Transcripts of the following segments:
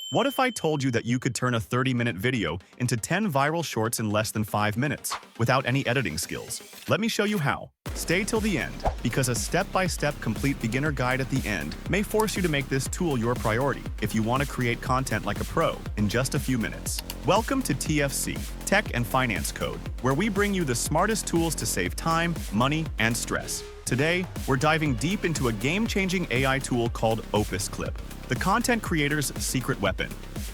What if I told you that you could turn a 30-minute video into 10 viral shorts in less than 5 minutes without any editing skills? Let me show you how. Stay till the end, because a step-by-step complete beginner guide at the end may force you to make this tool your priority if you want to create content like a pro in just a few minutes. Welcome to TFC, Tech and Finance Code, where we bring you the smartest tools to save time, money, and stress. Today, we're diving deep into a game-changing AI tool called OpusClip, the content creator's secret weapon.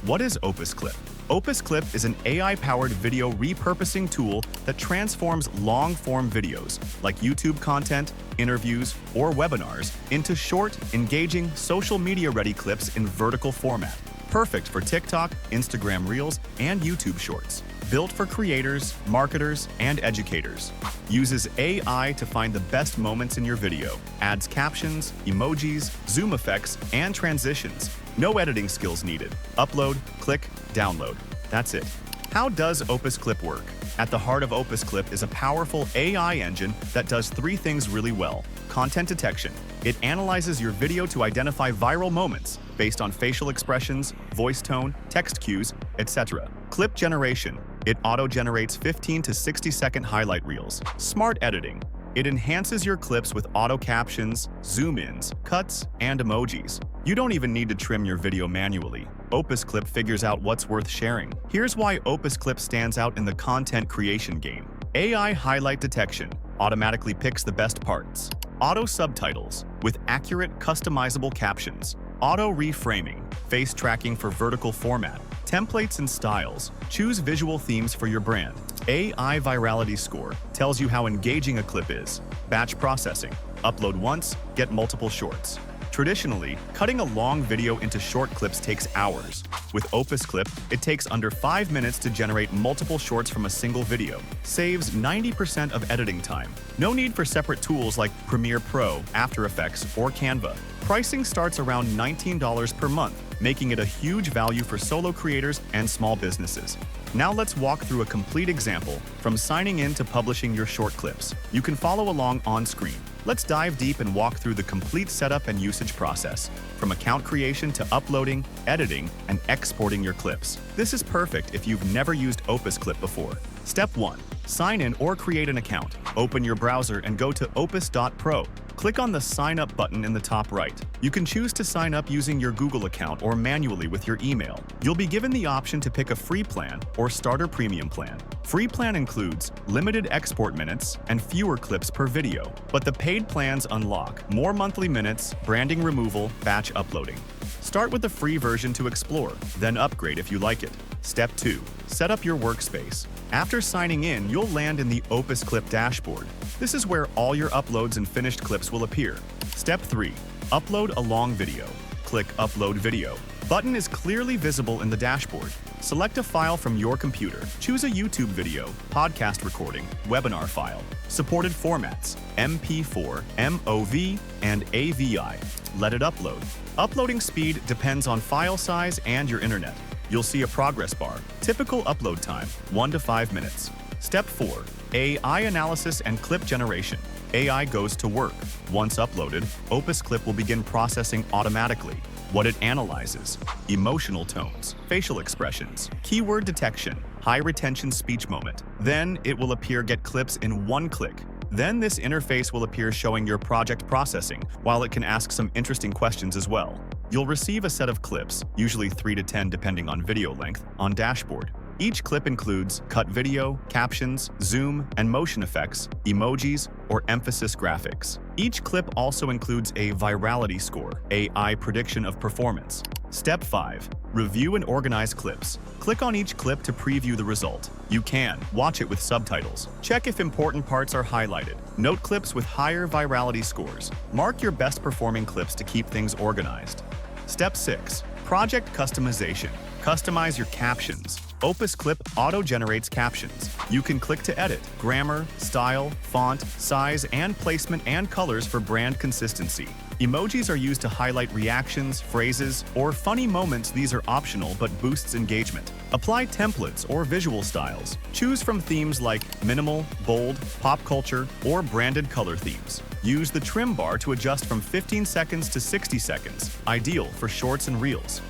What is OpusClip? OpusClip is an AI-powered video repurposing tool that transforms long-form videos, like YouTube content, interviews, or webinars, into short, engaging, social media-ready clips in vertical format. Perfect for TikTok, Instagram Reels, and YouTube Shorts. Built for creators, marketers, and educators. Uses AI to find the best moments in your video. Adds captions, emojis, zoom effects, and transitions. No editing skills needed. Upload, click, download. That's it. How does OpusClip work? At the heart of OpusClip is a powerful AI engine that does 3 things really well. Content detection. It analyzes your video to identify viral moments based on facial expressions, voice tone, text cues, etc. Clip generation. It auto-generates 15 to 60-second highlight reels. Smart editing. It enhances your clips with auto captions, zoom-ins, cuts, and emojis. You don't even need to trim your video manually. OpusClip figures out what's worth sharing. Here's why OpusClip stands out in the content creation game. AI highlight detection automatically picks the best parts. Auto subtitles with accurate, customizable captions. Auto reframing, face tracking for vertical format. Templates and styles. Choose visual themes for your brand. AI virality score tells you how engaging a clip is. Batch processing. Upload once, get multiple shorts. Traditionally, cutting a long video into short clips takes hours. With OpusClip, it takes under 5 minutes to generate multiple shorts from a single video. Saves 90% of editing time. No need for separate tools like Premiere Pro, After Effects, or Canva. Pricing starts around $19 per month, making it a huge value for solo creators and small businesses. Now let's walk through a complete example, from signing in to publishing your short clips. You can follow along on screen. Let's dive deep and walk through the complete setup and usage process, from account creation to uploading, editing, and exporting your clips. This is perfect if you've never used OpusClip before. Step 1. Sign in or create an account. Open your browser and go to opus.pro. Click on the Sign Up button in the top right. You can choose to sign up using your Google account or manually with your email. You'll be given the option to pick a free plan or starter premium plan. Free plan includes limited export minutes and fewer clips per video, but the paid plans unlock more monthly minutes, branding removal, batch uploading. Start with the free version to explore, then upgrade if you like it. Step 2. Set up your workspace. After signing in, you'll land in the OpusClip dashboard. This is where all your uploads and finished clips will appear. Step 3. Upload a long video. Click Upload Video. Button is clearly visible in the dashboard. Select a file from your computer. Choose a YouTube video, podcast recording, webinar file. Supported formats: MP4, MOV, and AVI. Let it upload. Uploading speed depends on file size and your internet. You'll see a progress bar. Typical upload time, 1 to 5 minutes. Step 4. AI analysis and clip generation. AI goes to work. Once uploaded, OpusClip will begin processing automatically. What it analyzes: emotional tones, facial expressions, keyword detection, high retention speech moment. Then it will appear get clips in 1 click. Then this interface will appear showing your project processing, while it can ask some interesting questions as well. You'll receive a set of clips, usually 3 to 10 depending on video length, on dashboard. Each clip includes cut video, captions, zoom, and motion effects, emojis, or emphasis graphics. Each clip also includes a virality score, AI prediction of performance. Step 5. Review and organize clips. Click on each clip to preview the result. You can watch it with subtitles. Check if important parts are highlighted. Note clips with higher virality scores. Mark your best performing clips to keep things organized. Step 6. Project customization. Customize your captions. OpusClip auto-generates captions. You can click to edit grammar, style, font, size, and placement and colors for brand consistency. Emojis are used to highlight reactions, phrases, or funny moments. These are optional but boosts engagement. Apply templates or visual styles. Choose from themes like minimal, bold, pop culture, or branded color themes. Use the trim bar to adjust from 15 seconds to 60 seconds, ideal for shorts and reels.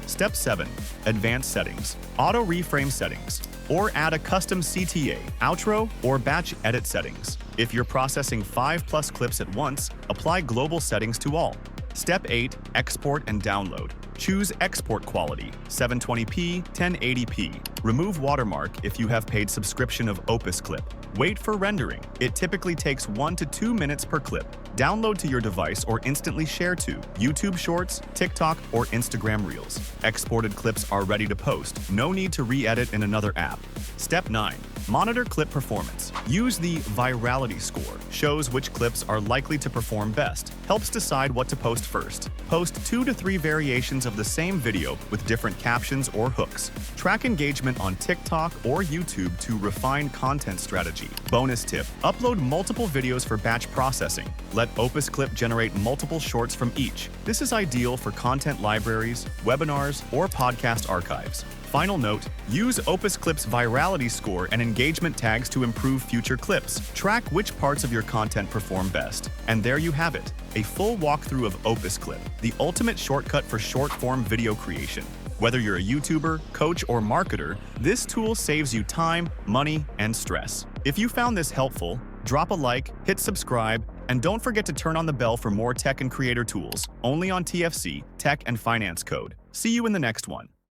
Step 7. Advanced settings. Auto reframe settings. Or add a custom CTA, outro, or batch edit settings. If you're processing 5+ clips at once, apply global settings to all. Step 8. Export and download. Choose export quality, 720p, 1080p. Remove watermark if you have paid subscription of OpusClip. Wait for rendering. It typically takes 1 to 2 minutes per clip. Download to your device or instantly share to YouTube Shorts, TikTok, or Instagram Reels. Exported clips are ready to post. No need to re-edit in another app. Step 9. Monitor clip performance. Use the virality score. Shows which clips are likely to perform best. Helps decide what to post first. Post 2 to 3 variations of the same video with different captions or hooks. Track engagement on TikTok or YouTube to refine content strategy. Bonus tip: upload multiple videos for batch processing. Let OpusClip generate multiple shorts from each. This is ideal for content libraries, webinars, or podcast archives. Final note: use OpusClip's virality score and engagement tags to improve future clips. Track which parts of your content perform best. And there you have it, a full walkthrough of OpusClip, the ultimate shortcut for short-form video creation. Whether you're a YouTuber, coach, or marketer, this tool saves you time, money, and stress. If you found this helpful, drop a like, hit subscribe, and don't forget to turn on the bell for more tech and creator tools, only on TFC, Tech and Finance Code. See you in the next one.